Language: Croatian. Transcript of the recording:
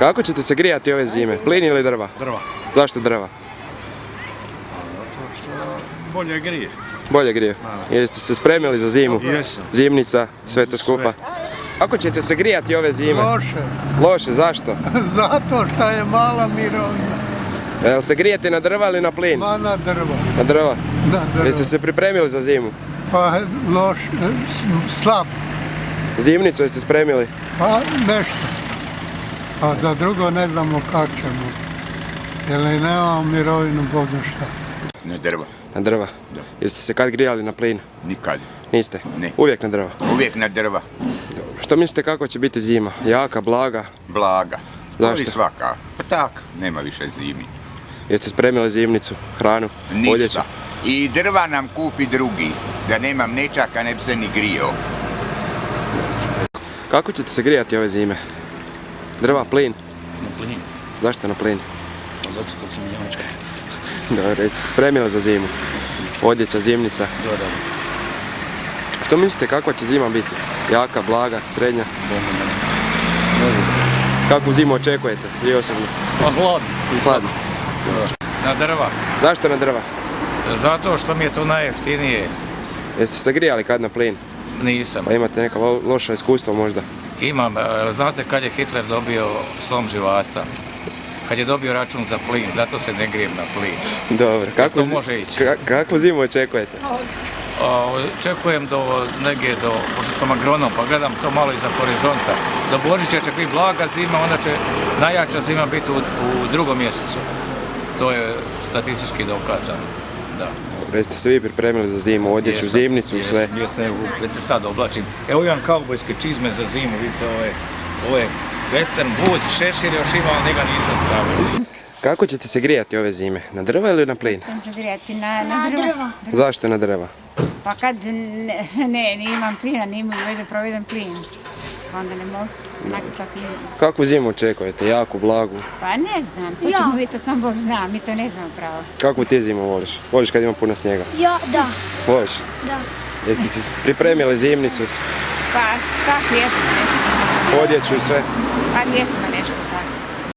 Kako ćete se grijati ove zime? Plin ili drva? Drva. Zašto drva? Zato što bolje grije. Bolje grije. Jeste se spremili za zimu? Jesam. Zimnica, sve to skupa. Kako ćete se grijati ove zime? Loše, Loše, zašto? zato što je mala mirovina. Jel se grijete na drva ili na plin? Ma na drvo, Na drva. na drvo. Jeste se pripremili za zimu? Pa loše, slab, Zimnicu jeste spremili? pa nešto. A za drugo ne znamo kako ćemo. Jer nemamo mirovinu, Bog zna šta. Na drva. Na drva. Da. Jeste se kad grijali na plin? Nikad. Niste? Ne. Uvijek na drva. Uvijek na drva. Dobro. Što mislite kako će biti zima? Jaka, blaga? Blaga. Zašto? Ali svaka. Pa tak, nema više zimi. Jeste spremili zimnicu, hranu, odjeću? Ništa. I drva nam kupi drugi. Da nemam nečaka, ne bi se ni grio. Kako ćete se grijati ove zime? Drva, plin? Na plin. Zašto na plin? Zato što sam Njemačka. Dobro, jeste se spremili za zimu? Odjeća, zimnica. Da. Što mislite kakva će zima biti? Jaka, blaga, srednja? Ne znam. Kakvu zimu očekujete? Vi osobno? Pa hladno. Hladno. Na drva. Zašto na drva? Zato što mi je to najjeftinije. Jeste se grijali kad na plin? Nisam. Pa imate neka loša iskustva možda? Imam, znate kad je Hitler dobio slom živaca? Kad je dobio račun za plin, zato se ne grijem na plin. Dobro. To može ići. Kakvu zimu očekujete? Očekujem pošto sam agronom, pa gledam to malo iza horizonta. Do Božića će biti blaga zima, onda će najjača zima biti u drugom mjesecu. To je statistički dokazano. Da. Dobro, jeste se vi pripremili za zimu, odjeću, zimnicu i sve? Jesam, već se sad oblačim. Evo imam kaubojske čizme za zimu, vidite ovo je western boots, šešir još ima, ali njega nisam stavio. Kako ćete se grijati ove zime? Na drva ili na plin? Sam se grijati na drva. Zašto na drva? Pa kad imam plina, ne imaju da provedem plin. Onda ne mogu, čak i... Kakvu zimu očekujete? Jaku, blagu? Pa ne znam, to ćemo vidjeti, to sam Bog zna, mi to ne znamo pravo. Kakvu ti zimu voliš? Voliš kad ima puno snijega? Ja, da. Voliš? Da. Jeste si pripremili zimnicu, Pa kako jesmo nešto? odjeću i sve? Pa jesmo